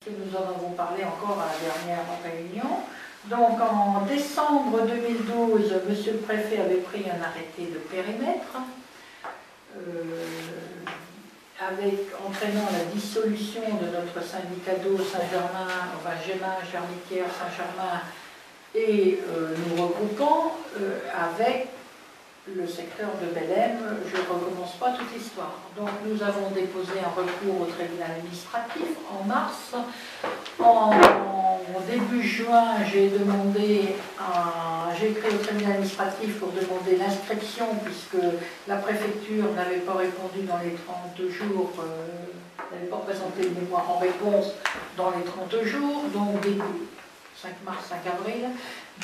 Nous en avons parlé encore à la dernière réunion. Donc en décembre 2012, Monsieur le Préfet avait pris un arrêté de périmètre entraînant la dissolution de notre syndicat d'eau Saint-Germain, enfin Gémin, Germitière, Saint-Germain, et nous regroupant avec le secteur de Belém. Je ne recommence pas toute l'histoire. Donc nous avons déposé un recours au tribunal administratif en mars. En début juin, j'ai écrit au tribunal administratif pour demander l'inscription, puisque la préfecture n'avait pas répondu dans les 30 jours, n'avait pas présenté le mémoire en réponse dans les 30 jours, donc début 5 mars, 5 avril.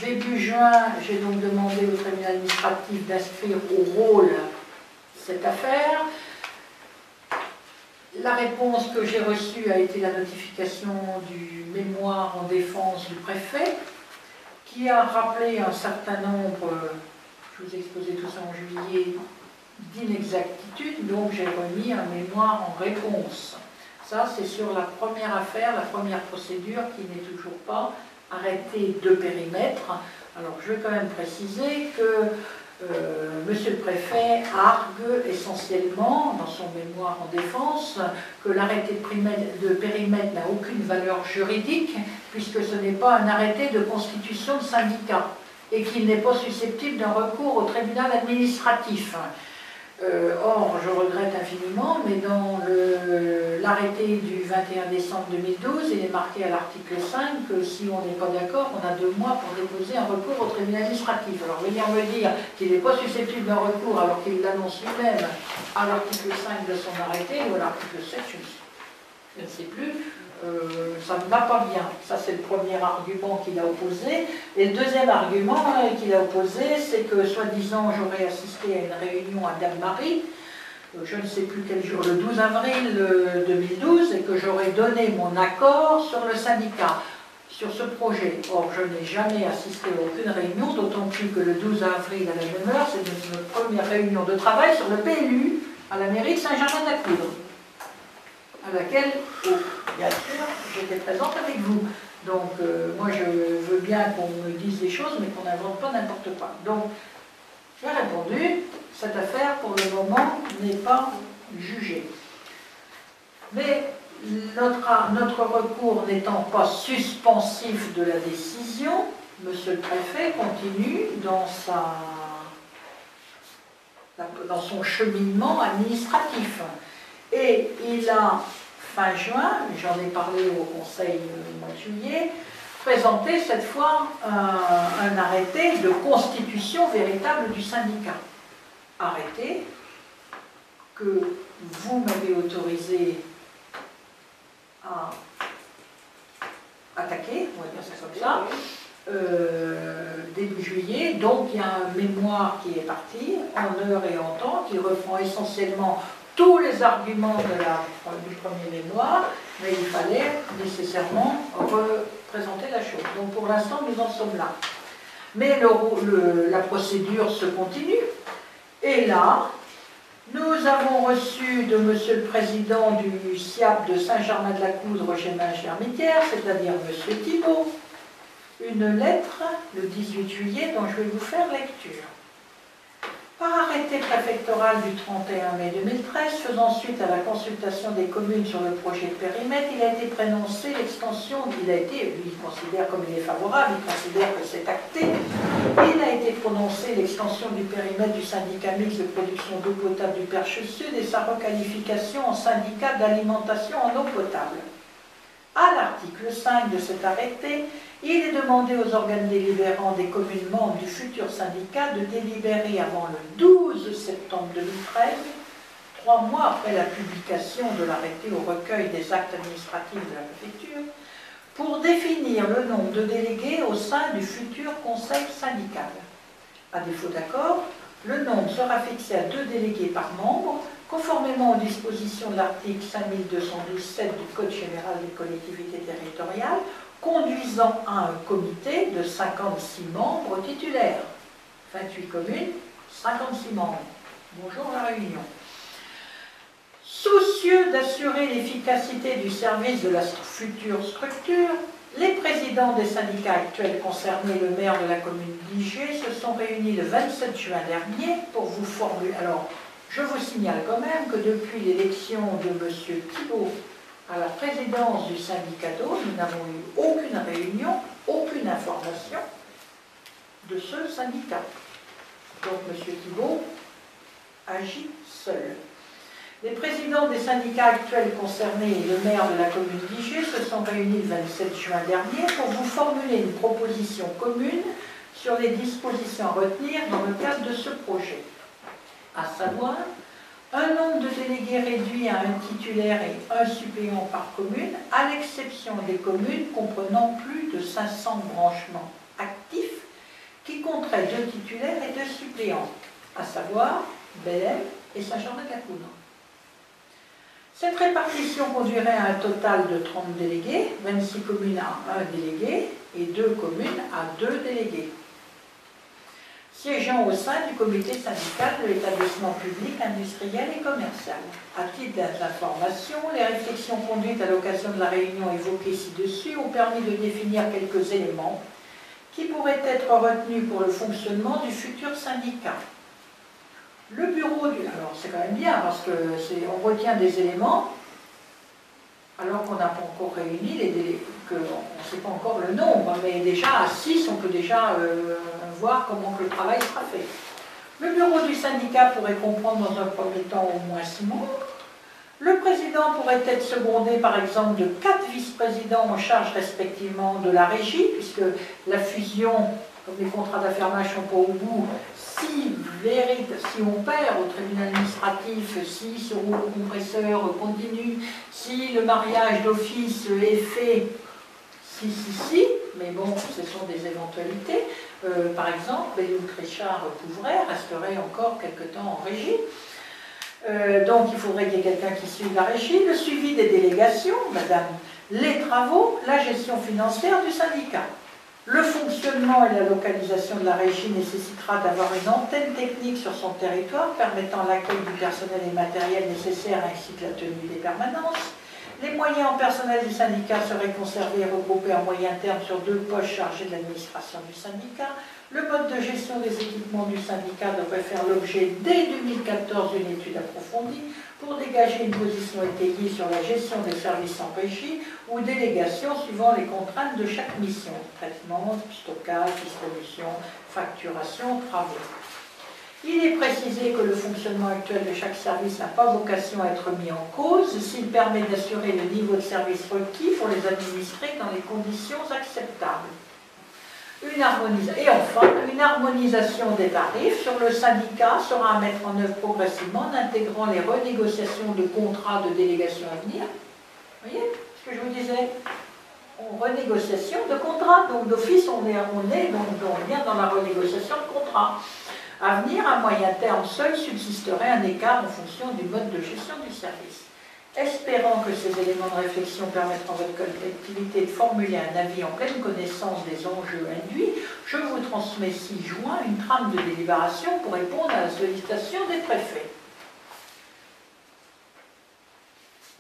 Début juin, j'ai donc demandé au tribunal administratif d'inscrire au rôle cette affaire. La réponse que j'ai reçue a été la notification du mémoire en défense du préfet, qui a rappelé un certain nombre, je vous ai exposé tout ça en juillet, d'inexactitudes, donc j'ai remis un mémoire en réponse. Ça, c'est sur la première affaire, la première procédure qui n'est toujours pas arrêté de périmètre. Alors je vais quand même préciser que Monsieur le Préfet argue essentiellement dans son mémoire en défense que l'arrêté de périmètre n'a aucune valeur juridique, puisque ce n'est pas un arrêté de constitution de syndicat et qu'il n'est pas susceptible d'un recours au tribunal administratif. Or, je regrette infiniment, mais dans l'arrêté du 21 décembre 2012, il est marqué à l'article 5 que si on n'est pas d'accord, on a 2 mois pour déposer un recours au tribunal administratif. Alors, venir me dire qu'il n'est pas susceptible d'un recours alors qu'il l'annonce lui-même à l'article 5 de son arrêté, ou à l'article 7, je ne sais plus, ça ne va pas bien. Ça, c'est le premier argument qu'il a opposé. Et le deuxième argument qu'il a opposé, c'est que, soi-disant, j'aurais assisté à une réunion à Dame-Marie, je ne sais plus quel jour, le 12 avril 2012, et que j'aurais donné mon accord sur le syndicat, sur ce projet. Or, je n'ai jamais assisté à aucune réunion, d'autant plus que le 12 avril, à la même heure, c'est notre première réunion de travail sur le PLU à la mairie de Saint-Germain-de-la-Coudre, à laquelle, bien sûr, j'étais présente avec vous. Donc, moi, je veux bien qu'on me dise des choses, mais qu'on n'invente pas n'importe quoi. Donc, j'ai répondu, cette affaire, pour le moment, n'est pas jugée. Mais notre recours n'étant pas suspensif de la décision, Monsieur le Préfet continue dans son cheminement administratif. Et il a, fin juin, j'en ai parlé au Conseil du mois de juillet, présenté cette fois un arrêté de constitution véritable du syndicat. Arrêté que vous m'avez autorisé à attaquer, on va dire ça comme ça, début juillet. Donc il y a un mémoire qui est parti en heure et en temps, qui reprend essentiellement tous les arguments du premier mémoire, mais il fallait nécessairement représenter la chose. Donc pour l'instant, nous en sommes là. Mais la procédure se continue. Et là, nous avons reçu de Monsieur le Président du SIAP de Saint-Germain-de-la-Coudre, Gémin-Germitière, c'est-à-dire Monsieur Thibault, une lettre le 18 juillet dont je vais vous faire lecture. Par arrêté préfectoral du 31 mai 2013, faisant suite à la consultation des communes sur le projet de périmètre, il a été prononcé l'extension, lui il considère comme il est favorable, il considère que c'est acté, il a été prononcé l'extension du périmètre du syndicat mixte de production d'eau potable du Perche Sud et sa requalification en syndicat d'alimentation en eau potable. À l'article 5 de cet arrêté, il est demandé aux organes délibérants des communes membres du futur syndicat de délibérer avant le 12 septembre 2013, 3 mois après la publication de l'arrêté au recueil des actes administratifs de la préfecture, pour définir le nombre de délégués au sein du futur conseil syndical. À défaut d'accord, le nombre sera fixé à 2 délégués par membre, conformément aux dispositions de l'article 5212-7 du Code général des collectivités territoriales, conduisant à un comité de 56 membres titulaires. 28 communes, 56 membres. Bonjour la réunion. Soucieux d'assurer l'efficacité du service de la future structure, les présidents des syndicats actuels concernés et le maire de la commune d'Igé se sont réunis le 27 juin dernier pour vous formuler. Alors, je vous signale quand même que depuis l'élection de M. Thibault à la présidence du syndicat d'eau, nous n'avons eu aucune réunion, aucune information de ce syndicat. Donc M. Thibault agit seul. Les présidents des syndicats actuels concernés et le maire de la commune d'Igé se sont réunis le 27 juin dernier pour vous formuler une proposition commune sur les dispositions à retenir dans le cadre de ce projet. À savoir, un nombre de délégués réduit à un titulaire et un suppléant par commune, à l'exception des communes comprenant plus de 500 branchements actifs qui compteraient 2 titulaires et 2 suppléants, à savoir Bellem et Saint-Jean-de-Cacouna. Cette répartition conduirait à un total de 30 délégués, 26 communes à 1 délégué et 2 communes à 2 délégués, siégeant au sein du comité syndical de l'établissement public, industriel et commercial. À titre d'information, les réflexions conduites à l'occasion de la réunion évoquée ci-dessus ont permis de définir quelques éléments qui pourraient être retenus pour le fonctionnement du futur syndicat. Le bureau du... Alors c'est quand même bien parce qu'on retient des éléments alors qu'on n'a pas encore réuni les délégués, qu'on ne sait pas encore le nombre, mais déjà à 6 on peut déjà voir comment que le travail sera fait. Le bureau du syndicat pourrait comprendre dans un premier temps au moins 6 membres. Le président pourrait être secondé par exemple de 4 vice-présidents en charge respectivement de la régie, puisque la fusion, comme les contrats d'affirmage ne sont pas au bout, si on perd au tribunal administratif, si ce rouleau compresseur continue, si le mariage d'office est fait, si, mais bon, ce sont des éventualités. Par exemple, Bellouk Richard Couvray resterait encore quelque temps en régie. Donc il faudrait qu'il y ait quelqu'un qui suive la régie, le suivi des délégations, madame, les travaux, la gestion financière du syndicat. Le fonctionnement et la localisation de la régie nécessitera d'avoir une antenne technique sur son territoire permettant l'accueil du personnel et matériel nécessaire ainsi que la tenue des permanences. Les moyens en personnel du syndicat seraient conservés et regroupés à moyen terme sur 2 postes chargés de l'administration du syndicat. Le mode de gestion des équipements du syndicat devrait faire l'objet dès 2014 d'une étude approfondie pour dégager une position étayée sur la gestion des services en régie ou délégation suivant les contraintes de chaque mission, traitement, stockage, distribution, facturation, travaux. Il est précisé que le fonctionnement actuel de chaque service n'a pas vocation à être mis en cause s'il permet d'assurer le niveau de service requis pour les administrer dans les conditions acceptables. Et enfin, une harmonisation des tarifs sur le syndicat sera à mettre en œuvre progressivement en intégrant les renégociations de contrats de délégation à venir. Vous voyez ce que je vous disais? Renégociation de contrats, donc d'office on est bien dans la renégociation de contrats. À venir, à moyen terme, seul subsisterait un écart en fonction du mode de gestion du service. Espérant que ces éléments de réflexion permettront à votre collectivité de formuler un avis en pleine connaissance des enjeux induits, je vous transmets ci-joint une trame de délibération pour répondre à la sollicitation des préfets.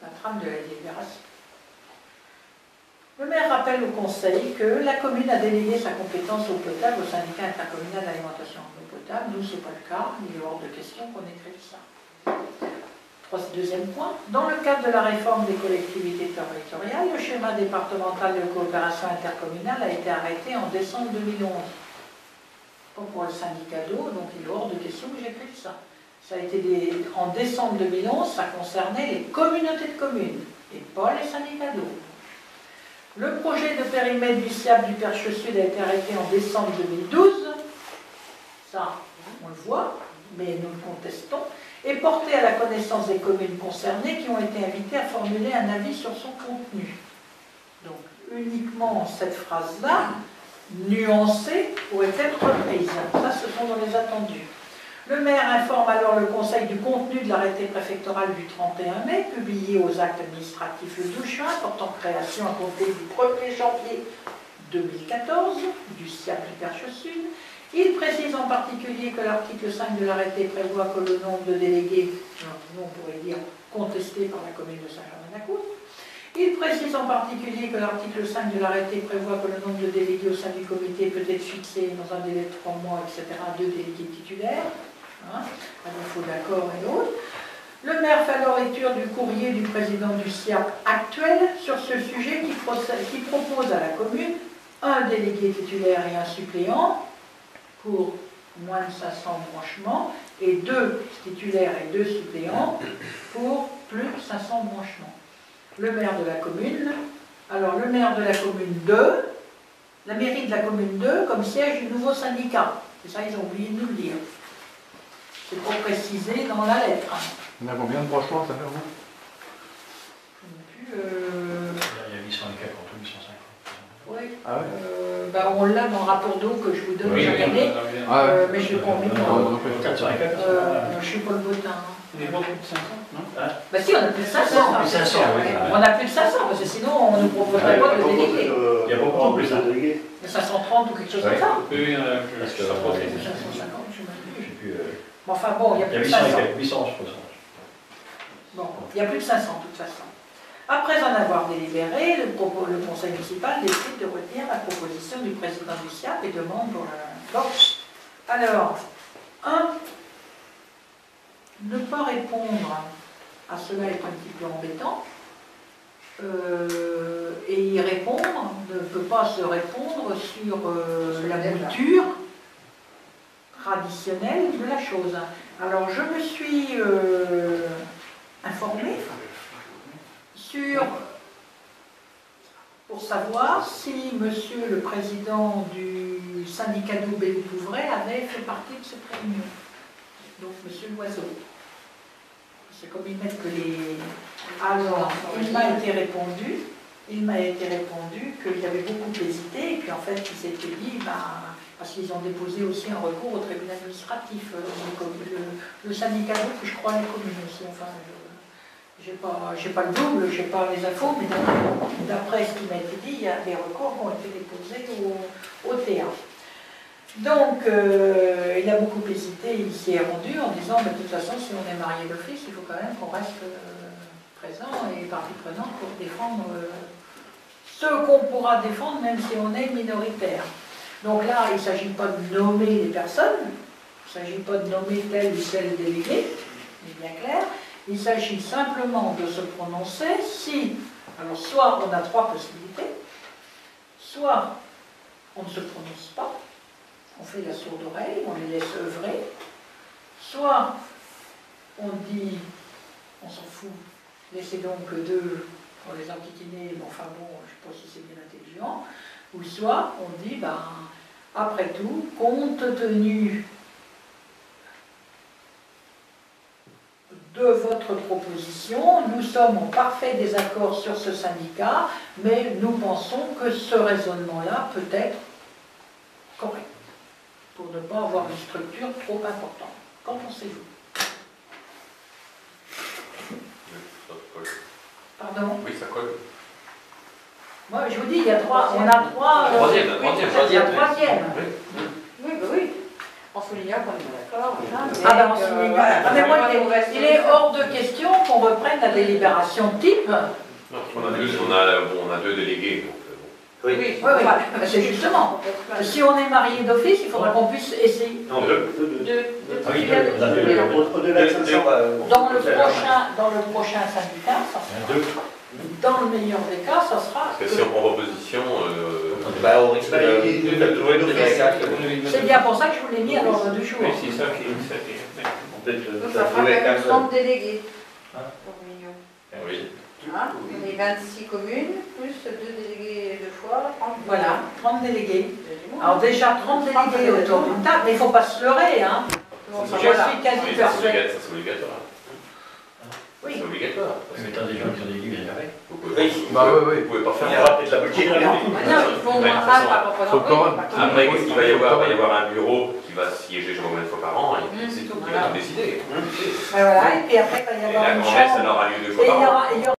La trame de la délibération. Le maire rappelle au Conseil que la commune a délégué sa compétence eau potable au syndicat intercommunal d'alimentation en eau potable. Nous, ce n'est pas le cas, il est hors de question qu'on écrive ça. Deuxième point, dans le cadre de la réforme des collectivités territoriales, le schéma départemental de coopération intercommunale a été arrêté en décembre 2011. Pas pour le syndicat d'eau, donc il est hors de question que j'écrive ça. Ça a été en décembre 2011, ça concernait les communautés de communes et pas les syndicats d'eau. Le projet de périmètre du SIAP du Perche Sud a été arrêté en décembre 2012. Ça, on le voit, mais nous le contestons. Et porté à la connaissance des communes concernées qui ont été invitées à formuler un avis sur son contenu. Donc, uniquement cette phrase-là, nuancée, pourrait être reprise. Ça, ce sont dans les attendus. Le maire informe alors le Conseil du contenu de l'arrêté préfectoral du 31 mai, publié aux actes administratifs le 12 juin, portant création à compter du 1er janvier 2014 du SIAP du Perche Sud, Il précise en particulier que l'article 5 de l'arrêté prévoit que le nombre de délégués, nous on pourrait dire contestés par la commune de Saint-Germain-d'Acouste. Il précise en particulier que l'article 5 de l'arrêté prévoit que le nombre de délégués au sein du comité peut être fixé dans un délai de 3 mois, etc., à 2 délégués titulaires, hein, à défaut d'accord et autres. Le maire fait alors lecture du courrier du président du SIAP actuel sur ce sujet qui propose à la commune un délégué titulaire et un suppléant pour moins de 500 branchements et 2 titulaires et 2 suppléants pour plus de 500 branchements. Le maire de la commune, alors le maire de la commune 2, la mairie de la commune 2 comme siège du nouveau syndicat. Et ça, ils ont oublié de nous le dire. C'est pour préciser dans la lettre. On a combien de branchements, ça fait vous? Il y a 804 contre 850. Oui. Ah ouais. On l'a dans le rapport d'eau que je vous donne chaque année, mais je l'ai pas en mémoire. 404. Je suis pas le botin. On est pas plus de 500, non? Bah si, on a plus de 500. 500, oui. On a plus de 500, parce que sinon on ne nous proposerait pas de délégués. Il y a beaucoup plus de délégués. 530 ou quelque chose comme ça. Oui, on a plus. Parce que 550, je ne Je sais plus. Mais enfin bon, il y a Il y a plus de 500. 800, je pense. Bon, il y a plus de 500 de toute façon. Après en avoir délibéré, le conseil municipal décide de retenir la proposition du président du SIAP et demande pour la... Bon, alors, 1. Ne pas répondre à cela est un petit peu embêtant. Et y répondre ne peut pas se répondre sur la mouture traditionnelle de la chose. Alors je me suis informée pour savoir si monsieur le président du syndicat d'eau Béou-Pouvray avait fait partie de cette réunion. Donc monsieur Loiseau. C'est comme ils mettent que les... Alors, il m'a été répondu qu'il avait beaucoup hésité, et puis en fait, il s'était dit, parce qu'ils ont déposé aussi un recours au tribunal administratif, le syndicat d'eau, que je crois les communes aussi, enfin, j'ai pas le double, j'ai pas les infos, mais d'après ce qui m'a été dit, il y a des recours qui ont été déposés au TA. Donc, il a beaucoup hésité, il s'y est rendu en disant, de toute façon, si on est marié d'office, il faut quand même qu'on reste présent et partie prenante pour défendre ce qu'on pourra défendre, même si on est minoritaire. Donc là, il ne s'agit pas de nommer les personnes, il ne s'agit pas de nommer tel ou tel délégué, c'est bien clair, il s'agit simplement de se prononcer si, alors soit on a 3 possibilités, soit on ne se prononce pas, on fait la sourde oreille, on les laisse œuvrer, soit on dit, on s'en fout, laissez donc 2 pour les enquiquiner, mais enfin bon, je ne sais pas si c'est bien intelligent, ou soit on dit, après tout, compte tenu de votre proposition, nous sommes en parfait désaccord sur ce syndicat, mais nous pensons que ce raisonnement-là peut être correct, pour ne pas avoir une structure trop importante. Qu'en pensez-vous? Pardon? Oui, ça colle. Moi, je vous dis, il y a 3, on a 3... Troisième. Il y a 3e. Oui. En soulignant qu'on est d'accord. En soulignant. Il est hors de question qu'on reprenne la délibération type. Non, on a 2 délégués. Donc, Oui. Oui, c'est justement. Si on est marié d'office, il faudra qu'on puisse essayer. Non, 2. Au-delà de 500. Dans le prochain syndicat, ça sera. Dans le meilleur des cas, ça sera. parce que si on prend proposition, On risque C'est bien pour ça que je vous l'ai mis à l'ordre du jour. Oui, c'est ça qui Donc ça fera 50 délégués pour Mignon. oui. On est 26 communes, plus 2 délégués de fois, 30. Voilà, 30 délégués. Alors déjà 30 délégués autour d'une table, mais il ne faut pas se leurrer, hein. Je suis quasi persuadée. C'est obligatoire. Oui. C'est obligatoire. Mais t'as des gens qui ont des livres avec. Vous pouvez pas Il y faire. aura peut-être la moitié. Non, ils font moins pas représentés. Après, il va y avoir un bureau qui va siéger je sais pas combien de fois par an, et c'est tout qui va tout décider. Voilà, et puis après, il va y Et avoir la une grand-messe, chambre. elle aura lieu 2 fois Et par an. il y aura